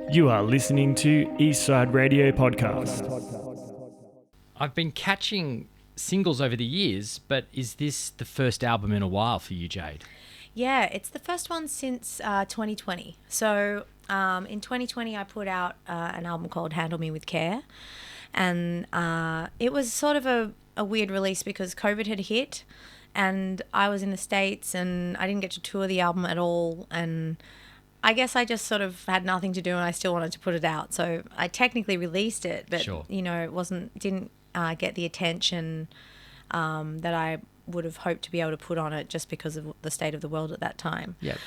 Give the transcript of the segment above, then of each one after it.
You are listening to Eastside Radio Podcast. I've been catching singles over the years, but is this the first album in a while for you, Jade? Yeah, it's the first one since 2020. So in 2020, I put out an album called Handle Me With Care. And it was sort of a weird release because COVID had hit and I was in the States and I didn't get to tour the album at all. And I guess I just sort of had nothing to do and I still wanted to put it out. So I technically released it, but, Sure. It didn't get the attention that I would have hoped to be able to put on it just because of the state of the world at that time. Yep.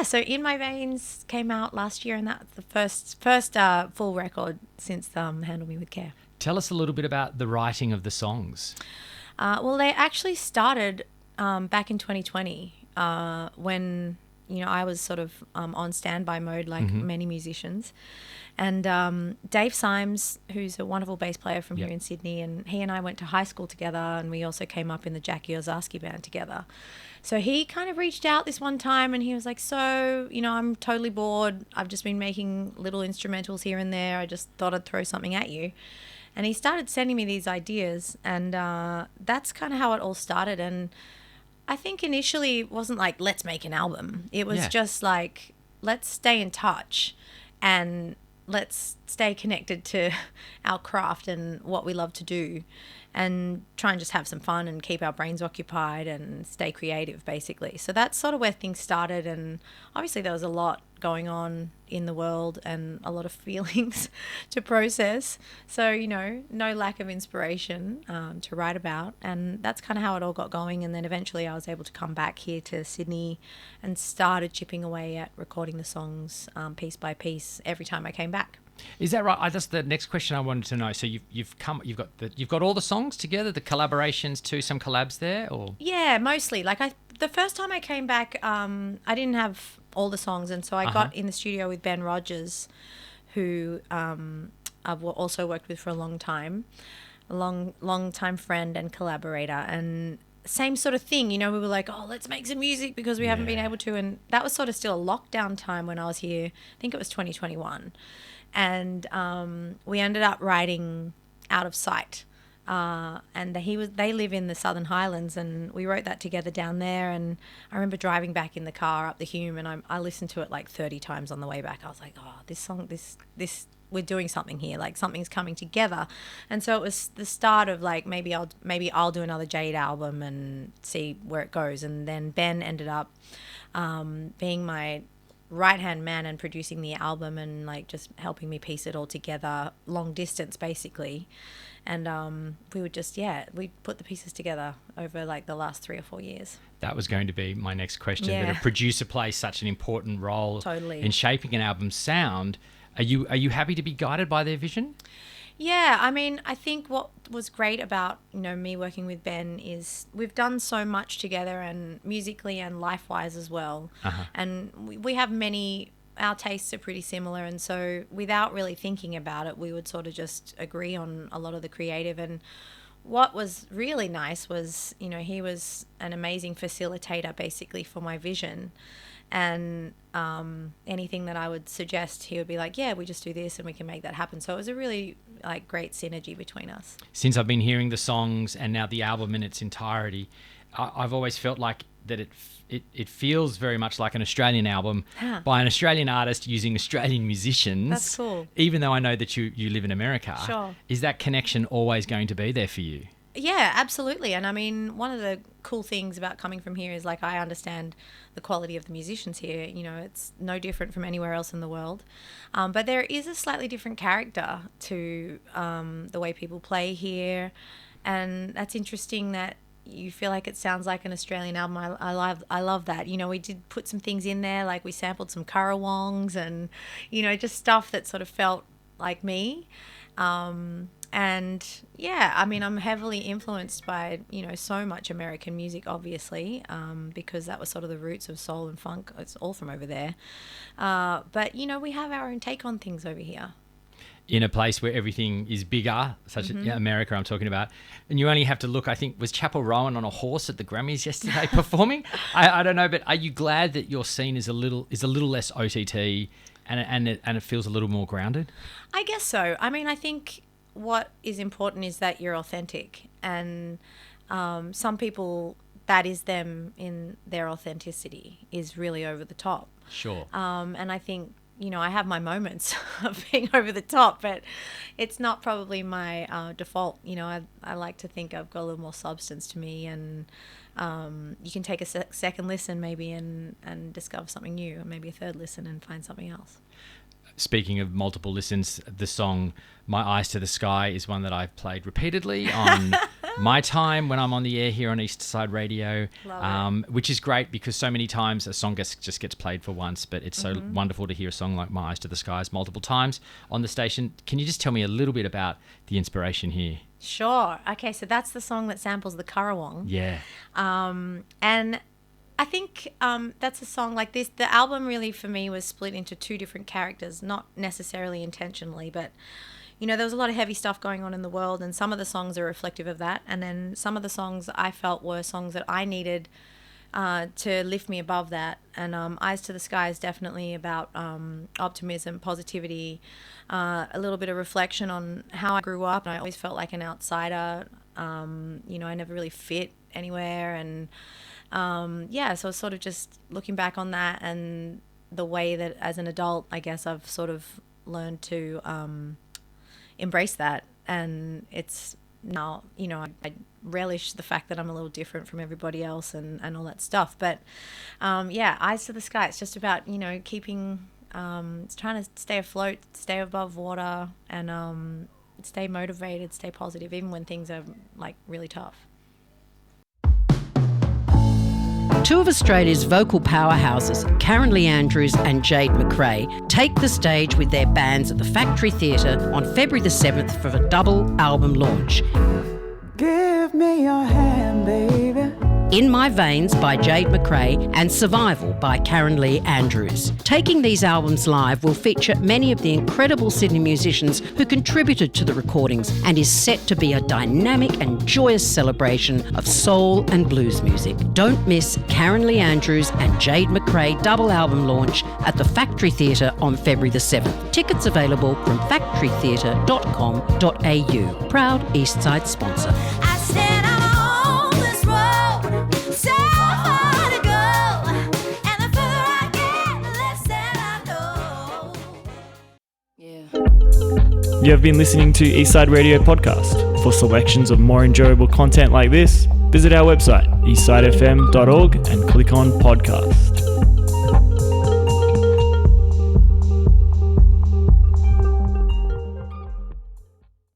So In My Veins came out last year and that's the first full record since Handle Me With Care. Tell us a little bit about the writing of the songs. Well, they actually started back in 2020 when, I was sort of on standby mode like many musicians. And Dave Symes, who's a wonderful bass player from here in Sydney, and he and I went to high school together and we also came up in the Jackie Ozarski band together. So he kind of reached out this one time and he was like, I'm totally bored. I've just been making little instrumentals here and there. I just thought I'd throw something at you. And he started sending me these ideas and that's kind of how it all started. And I think initially it wasn't like, let's make an album. It was just like, let's stay in touch and let's stay connected to our craft and what we love to do and try and just have some fun and keep our brains occupied and stay creative, basically. So that's sort of where things started. And obviously there was a lot going on in the world and a lot of feelings to process. So, no lack of inspiration to write about. And that's kind of how it all got going. And then eventually I was able to come back here to Sydney and started chipping away at recording the songs piece by piece every time I came back. Is that right? That's the next question I wanted to know. So you've got all the songs together, the collaborations too, some collabs there, or? Yeah, mostly. The first time I came back, I didn't have all the songs, and so I got in the studio with Ben Rogers, who I've also worked with for a long time friend and collaborator, and same sort of thing. We were like, oh, let's make some music because we haven't been able to, and that was sort of still a lockdown time when I was here. I think it was 2021. And we ended up writing Out of Sight. And they live in the Southern Highlands, and we wrote that together down there. And I remember driving back in the car up the Hume, and I listened to it like 30 times on the way back. I was like, oh, this song, this we're doing something here, like something's coming together. And so it was the start of like maybe I'll do another Jade album and see where it goes. And then Ben ended up being my right-hand man and producing the album and like just helping me piece it all together long distance basically. And we would just we put the pieces together over like the last 3 or 4 years. That was going to be my next question, that a producer plays such an important role in shaping an album's sound. Are you happy to be guided by their vision? Yeah, I mean, I think what was great about, me working with Ben is we've done so much together, and musically and life-wise as well. And we have our tastes are pretty similar, and so without really thinking about it, we would sort of just agree on a lot of the creative. And what was really nice was, he was an amazing facilitator basically for my vision. And anything that I would suggest, he would be like, yeah, we just do this and we can make that happen. So it was a really like great synergy between us. Since I've been hearing the songs and now the album in its entirety, I've always felt like that it feels very much like an Australian album by an Australian artist using Australian musicians. That's cool. Even though I know that you live in America. Sure. Is that connection always going to be there for you? Yeah, absolutely. And I mean, one of the cool things about coming from here is like I understand the quality of the musicians here. It's no different from anywhere else in the world. But there is a slightly different character to the way people play here. And that's interesting that you feel like it sounds like an Australian album. I love that. We did put some things in there, like we sampled some currawongs and, just stuff that sort of felt like me. And yeah, I mean, I'm heavily influenced by, so much American music, obviously, because that was sort of the roots of soul and funk. It's all from over there. But, we have our own take on things over here. in a place where everything is bigger, such as America I'm talking about, and you only have to look, I think, was Chappell Rowan on a horse at the Grammys yesterday performing? I don't know, but are you glad that your scene is a little less OTT and it feels a little more grounded? I guess so. I mean, I think what is important is that you're authentic, and some people, that is them in their authenticity, is really over the top. Sure. And I think, you know, I have my moments of being over the top, but it's not probably my default. You know, I like to think I've got a little more substance to me, and you can take a second listen maybe and discover something new, and maybe a third listen and find something else. Speaking of multiple listens, the song My Eyes to the Sky is one that I've played repeatedly on my time when I'm on the air here on East Side Radio, which is great because so many times a song just gets played for once, but it's so wonderful to hear a song like My Eyes to the Skies multiple times on the station. Can you just tell me a little bit about the inspiration here? Sure. Okay, so that's the song that samples the Currawong. Yeah. And I think that's a song like this. The album really for me was split into two different characters, not necessarily intentionally, but you know, there was a lot of heavy stuff going on in the world, and some of the songs are reflective of that. And then some of the songs I felt were songs that I needed to lift me above that. And Eyes to the Sky is definitely about optimism, positivity, a little bit of reflection on how I grew up. And I always felt like an outsider. You know, I never really fit anywhere, and so sort of just looking back on that and the way that as an adult, I guess I've sort of learned to embrace that. And it's now, you know, I relish the fact that I'm a little different from everybody else and all that stuff. But Eyes to the Sky, it's just about, you know, keeping, it's trying to stay afloat, stay above water, and stay motivated, stay positive, even when things are like really tough. Two of Australia's vocal powerhouses, Karen Lee Andrews and Jade MacRae, take the stage with their bands at the Factory Theatre on February the 7th for a double album launch. Give me your hand, baby. In My Veins by Jade MacRae and Survival by Karen Lee Andrews. Taking these albums live will feature many of the incredible Sydney musicians who contributed to the recordings, and is set to be a dynamic and joyous celebration of soul and blues music. Don't miss Karen Lee Andrews and Jade MacRae double album launch at the Factory Theatre on February the 7th. Tickets available from factorytheatre.com.au. Proud Eastside sponsor. I said I'm on this road, so far to go, and the further I get, the less that I know. You have been listening to Eastside Radio Podcast. For selections of more enjoyable content like this, visit our website, eastsidefm.org, and click on Podcast.